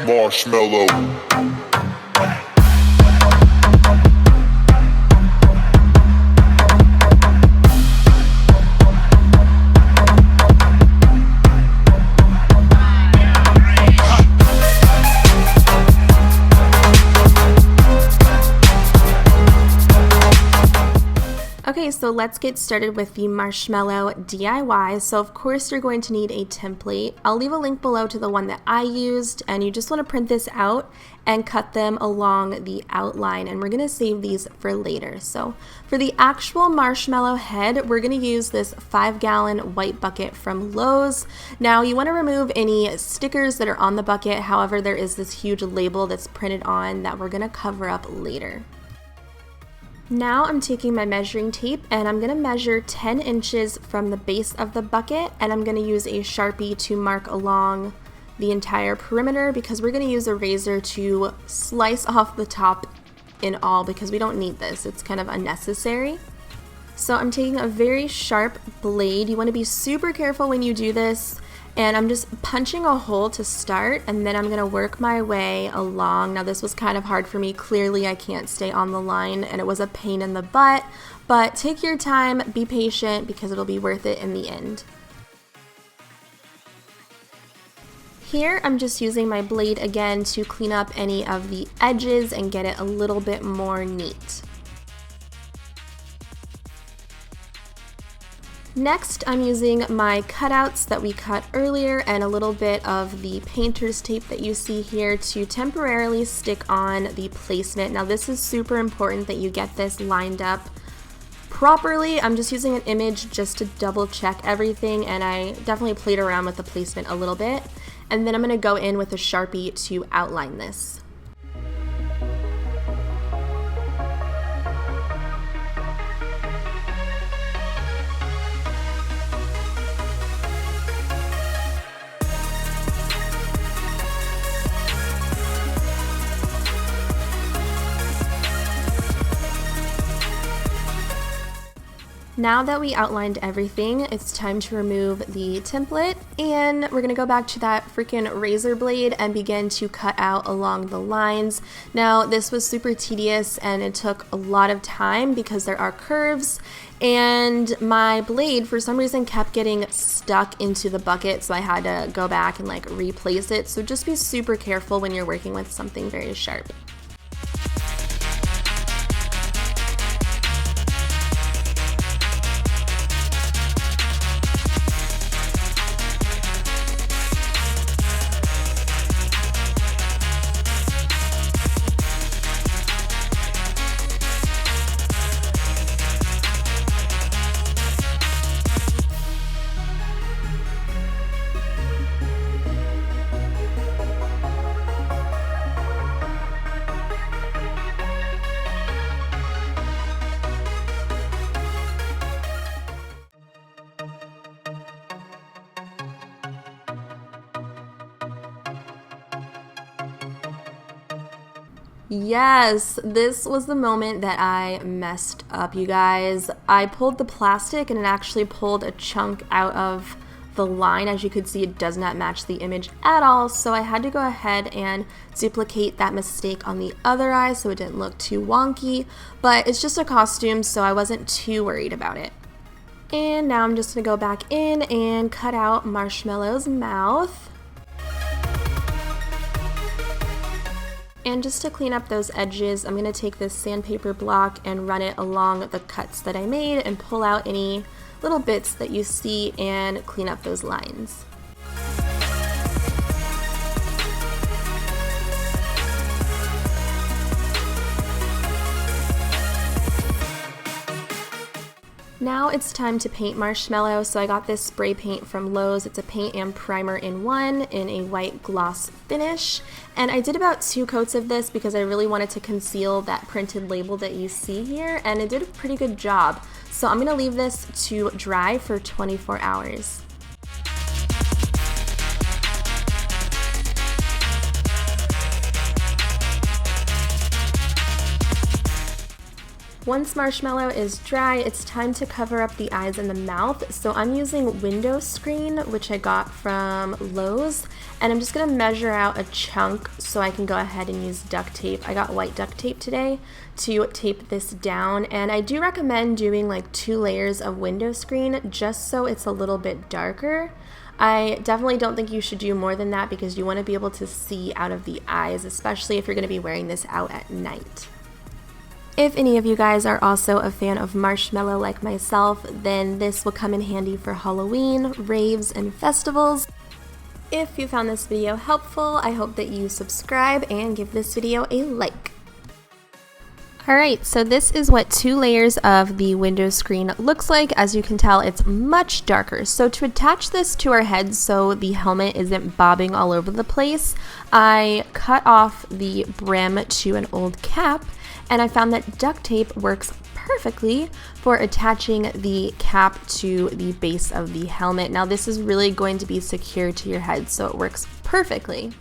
Marshmello. Okay, so let's get started with the Marshmello DIY. So of course you're going to need a template. I'll leave a link below to the one that I used, and you just want to print this out and cut them along the outline, and we're going to save these for later. So for the actual marshmallow head, we're going to use this 5-gallon white bucket from Lowe's. Now you want to remove any stickers that are on the bucket. However, there is this huge label that's printed on that we're going to cover up later. Now I'm taking my measuring tape and I'm going to measure 10 inches from the base of the bucket, and I'm going to use a Sharpie to mark along the entire perimeter because we're going to use a razor to slice off the top in all because we don't need this. It's kind of unnecessary. So I'm taking a very sharp blade. You want to be super careful when you do this. And I'm just punching a hole to start, and then I'm going to work my way along. Now this was kind of hard for me. Clearly I can't stay on the line and it was a pain in the butt, but take your time, be patient, because it'll be worth it in the end. Here I'm just using my blade again to clean up any of the edges and get it a little bit more neat. Next, I'm using my cutouts that we cut earlier and a little bit of the painter's tape that you see here to temporarily stick on the placement. Now this is super important that you get this lined up properly. I'm just using an image just to double check everything, and I definitely played around with the placement a little bit. And then I'm going to go in with a Sharpie to outline this. Now that we outlined everything, it's time to remove the template, and we're going to go back to that freaking razor blade and begin to cut out along the lines. Now this was super tedious and it took a lot of time because there are curves, and my blade for some reason kept getting stuck into the bucket, so I had to go back and like replace it. So just be super careful when you're working with something very sharp. Yes, this was the moment that I messed up, you guys. I pulled the plastic and it actually pulled a chunk out of the line. As you could see, it does not match the image at all, so I had to go ahead and duplicate that mistake on the other eye so it didn't look too wonky, but it's just a costume, so I wasn't too worried about it. And now I'm just going to go back in and cut out Marshmello's mouth. And just to clean up those edges, I'm going to take this sandpaper block and run it along the cuts that I made and pull out any little bits that you see and clean up those lines. Now it's time to paint Marshmello. So I got this spray paint from Lowe's. It's a paint and primer in one in a white gloss finish. And I did about 2 coats of this because I really wanted to conceal that printed label that you see here, and it did a pretty good job. So I'm going to leave this to dry for 24 hours. Once Marshmello is dry, it's time to cover up the eyes and the mouth. So I'm using window screen, which I got from Lowe's, and I'm just gonna measure out a chunk so I can go ahead and use duct tape. I got white duct tape today to tape this down, and I do recommend doing like 2 layers of window screen just so it's a little bit darker. I definitely don't think you should do more than that because you want to be able to see out of the eyes, especially if you're going to be wearing this out at night. If any of you guys are also a fan of Marshmello like myself, then this will come in handy for Halloween, raves, and festivals. If you found this video helpful, I hope that you subscribe and give this video a like. Alright, so this is what 2 layers of the window screen looks like. As you can tell, it's much darker. So to attach this to our heads so the helmet isn't bobbing all over the place, I cut off the brim to an old cap, and I found that duct tape works perfectly for attaching the cap to the base of the helmet. Now this is really going to be secure to your head, so it works perfectly.